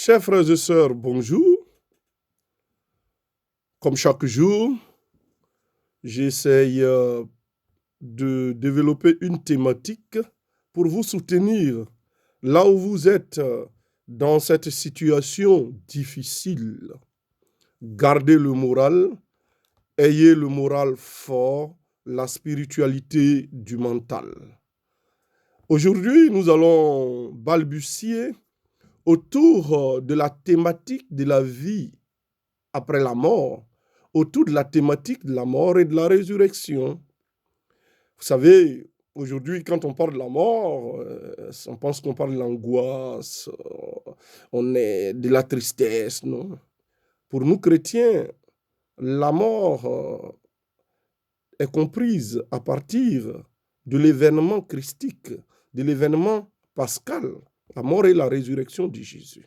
Chers frères et sœurs, bonjour. Comme chaque jour, j'essaye de développer une thématique pour vous soutenir là où vous êtes dans cette situation difficile. Gardez le moral, ayez le moral fort, la spiritualité du mental. Aujourd'hui, nous allons balbutier autour de la thématique de la vie après la mort, autour de la thématique de la mort et de la résurrection. Vous savez, aujourd'hui, quand on parle de la mort, on pense qu'on parle de l'angoisse, on est de la tristesse, non? Pour nous chrétiens, la mort est comprise à partir de l'événement christique, de l'événement pascal, la mort et la résurrection de Jésus.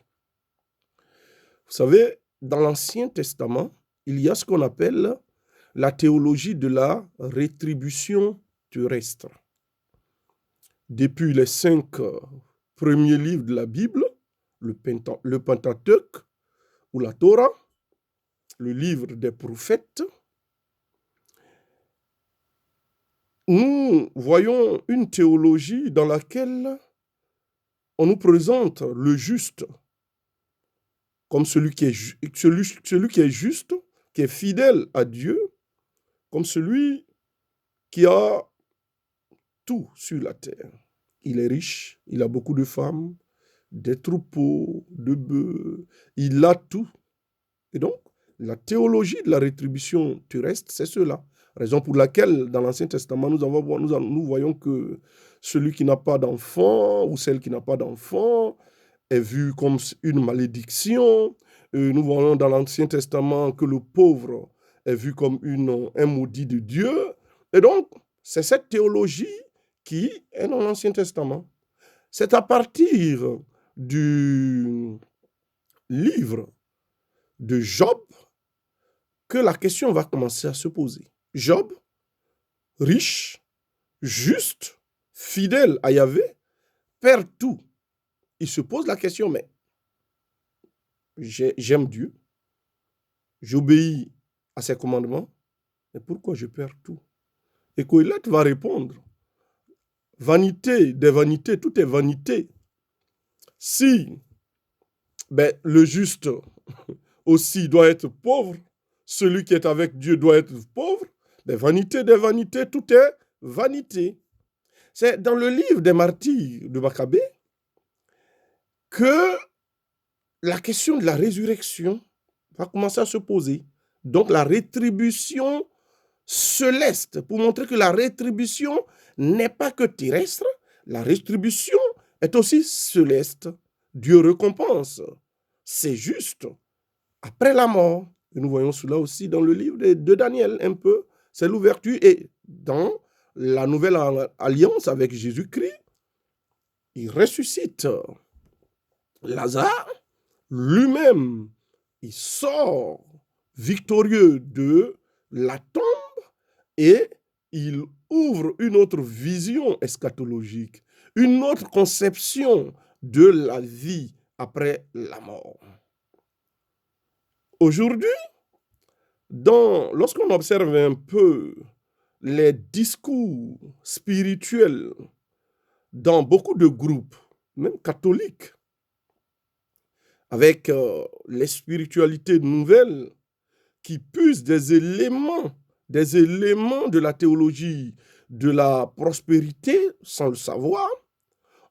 Vous savez, dans l'Ancien Testament, il y a ce qu'on appelle la théologie de la rétribution terrestre. Depuis les 5 premiers livres de la Bible, le Pentateuque ou la Torah, le livre des prophètes, nous voyons une théologie dans laquelle on nous présente le juste comme celui qui est juste, qui est fidèle à Dieu, comme celui qui a tout sur la terre. Il est riche, il a beaucoup de femmes, des troupeaux, de bœufs, il a tout. Et donc, la théologie de la rétribution terrestre, c'est cela. Raison pour laquelle, dans l'Ancien Testament, nous voyons que celui qui n'a pas d'enfant ou celle qui n'a pas d'enfant est vu comme une malédiction. Nous voyons dans l'Ancien Testament que le pauvre est vu comme un maudit de Dieu. Et donc, c'est cette théologie qui est dans l'Ancien Testament. C'est à partir du livre de Job que la question va commencer à se poser. Job, riche, juste, fidèle à Yahvé, perd tout. Il se pose la question, mais j'aime Dieu, j'obéis à ses commandements, mais pourquoi je perds tout? Et Kohelet va répondre, vanité des vanités, tout est vanité. Si le juste aussi doit être pauvre, celui qui est avec Dieu doit être pauvre, des vanités, tout est vanité. C'est dans le livre des martyrs de Maccabée que la question de la résurrection va commencer à se poser. Donc la rétribution céleste, pour montrer que la rétribution n'est pas que terrestre, la rétribution est aussi céleste. Dieu récompense. C'est juste. Après la mort, et nous voyons cela aussi dans le livre de Daniel un peu, c'est l'ouverture. Et dans la nouvelle alliance avec Jésus-Christ, il ressuscite Lazare, lui-même, il sort victorieux de la tombe et il ouvre une autre vision eschatologique, une autre conception de la vie après la mort. Aujourd'hui, lorsqu'on observe un peu les discours spirituels dans beaucoup de groupes, même catholiques, avec les spiritualités nouvelles qui puisent des éléments de la théologie de la prospérité, sans le savoir,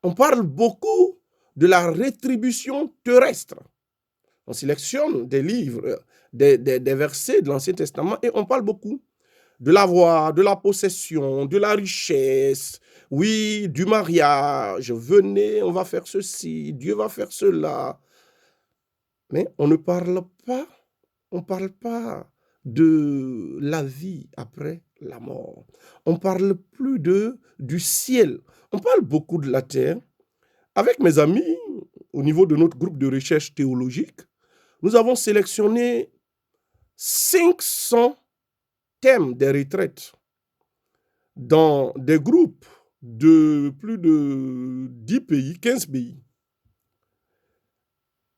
on parle beaucoup de la rétribution terrestre. On sélectionne des livres, des versets de l'Ancien Testament et on parle beaucoup de l'avoir, de la possession, de la richesse, oui, du mariage. Venez, on va faire ceci, Dieu va faire cela. Mais on ne parle pas de la vie après la mort. On parle plus du ciel. On parle beaucoup de la terre. Avec mes amis, au niveau de notre groupe de recherche théologique, nous avons sélectionné 500 thèmes des retraites dans des groupes de plus de 10 pays, 15 pays.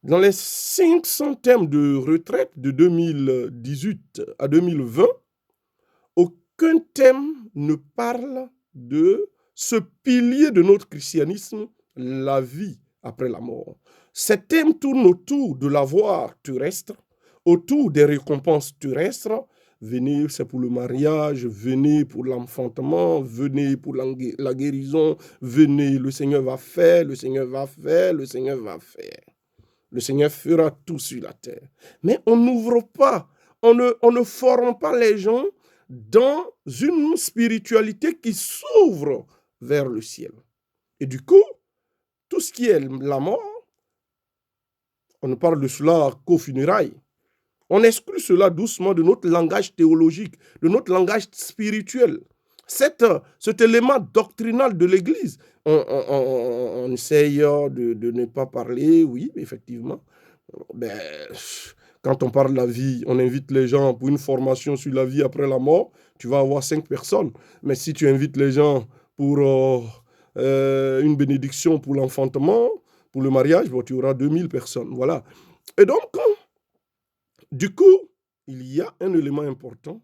Dans les 500 thèmes de retraite de 2018 à 2020, aucun thème ne parle de ce pilier de notre christianisme, la vie après la mort. Ces thèmes tournent autour de l'avoir terrestre, autour des récompenses terrestres. Venez, c'est pour le mariage, venez pour l'enfantement, venez pour la guérison, venez, le Seigneur va faire, le Seigneur va faire, le Seigneur va faire. Le Seigneur fera tout sur la terre. Mais on n'ouvre pas, on ne forme pas les gens dans une spiritualité qui s'ouvre vers le ciel. Et du coup, tout ce qui est la mort, on ne parle de cela qu'aux funérailles. On exclut cela doucement de notre langage théologique, de notre langage spirituel. Cet élément doctrinal de l'Église, on essaye de ne pas parler, oui, effectivement. Ben, quand on parle de la vie, on invite les gens pour une formation sur la vie après la mort, tu vas avoir 5 personnes. Mais si tu invites les gens pour une bénédiction pour l'enfantement, pour le mariage, bon, tu auras 2000 personnes. Voilà. Et donc, du coup, il y a un élément important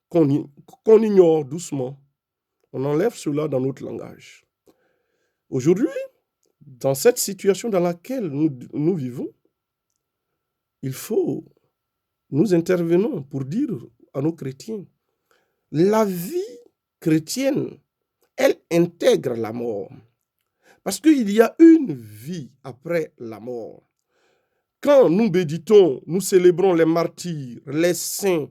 qu'on ignore doucement. On enlève cela dans notre langage. Aujourd'hui, dans cette situation dans laquelle nous vivons, il faut, nous intervenons pour dire à nos chrétiens, la vie chrétienne, elle intègre la mort. Parce qu'il y a une vie après la mort. Quand nous méditons, nous célébrons les martyrs, les saints,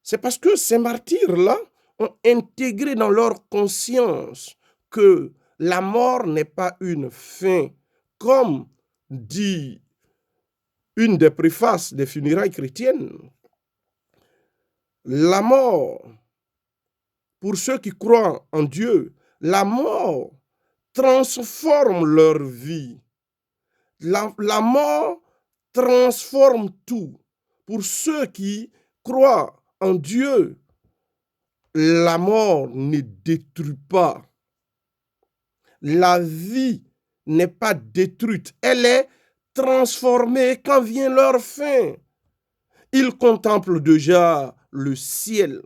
c'est parce que ces martyrs-là ont intégré dans leur conscience que la mort n'est pas une fin, comme dit une des préfaces des funérailles chrétiennes. La mort, pour ceux qui croient en Dieu, la mort transforme leur vie. La mort transforme tout. Pour ceux qui croient en Dieu, la mort ne détruit pas. La vie n'est pas détruite. Elle est transformée quand vient leur fin. Ils contemplent déjà le ciel.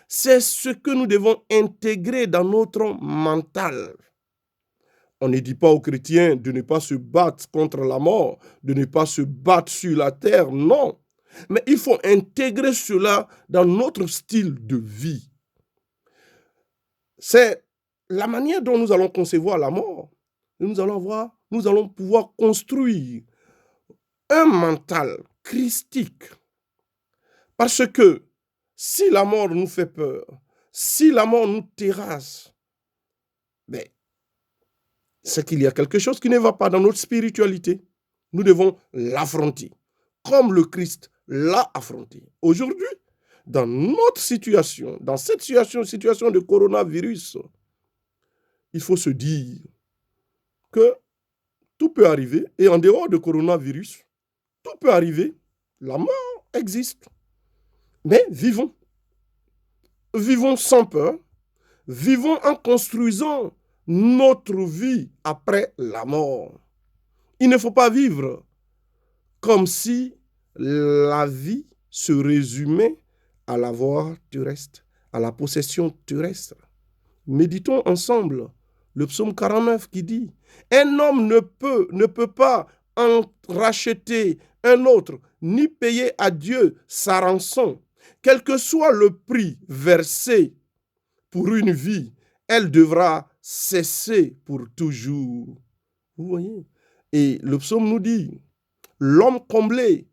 C'est ce que nous devons intégrer dans notre mental. On ne dit pas aux chrétiens de ne pas se battre contre la mort, de ne pas se battre sur la terre, non. Mais il faut intégrer cela dans notre style de vie. C'est la manière dont nous allons concevoir la mort. Nous allons pouvoir construire un mental christique. Parce que si la mort nous fait peur, si la mort nous terrasse, ben, c'est qu'il y a quelque chose qui ne va pas dans notre spiritualité. Nous devons l'affronter, comme le Christ l'a affronté. Aujourd'hui, dans notre situation, dans cette situation de coronavirus, il faut se dire que tout peut arriver, et en dehors de coronavirus, tout peut arriver. La mort existe. Mais vivons. Vivons sans peur. Vivons en construisant notre vie après la mort. Il ne faut pas vivre comme si la vie se résumait à l'avoir terrestre, à la possession terrestre. Méditons ensemble le psaume 49 qui dit « Un homme ne peut pas en racheter un autre, ni payer à Dieu sa rançon. Quel que soit le prix versé pour une vie, elle devra cesser pour toujours. » Vous voyez? Et le psaume nous dit « L'homme comblé,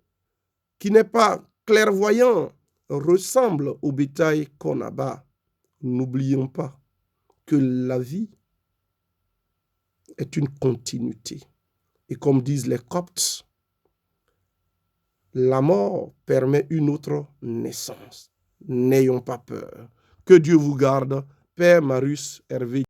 qui n'est pas clairvoyant, ressemble au bétail qu'on abat. » N'oublions pas que la vie est une continuité. Et comme disent les Coptes, la mort permet une autre naissance. N'ayons pas peur. Que Dieu vous garde. Père Marius Hervé.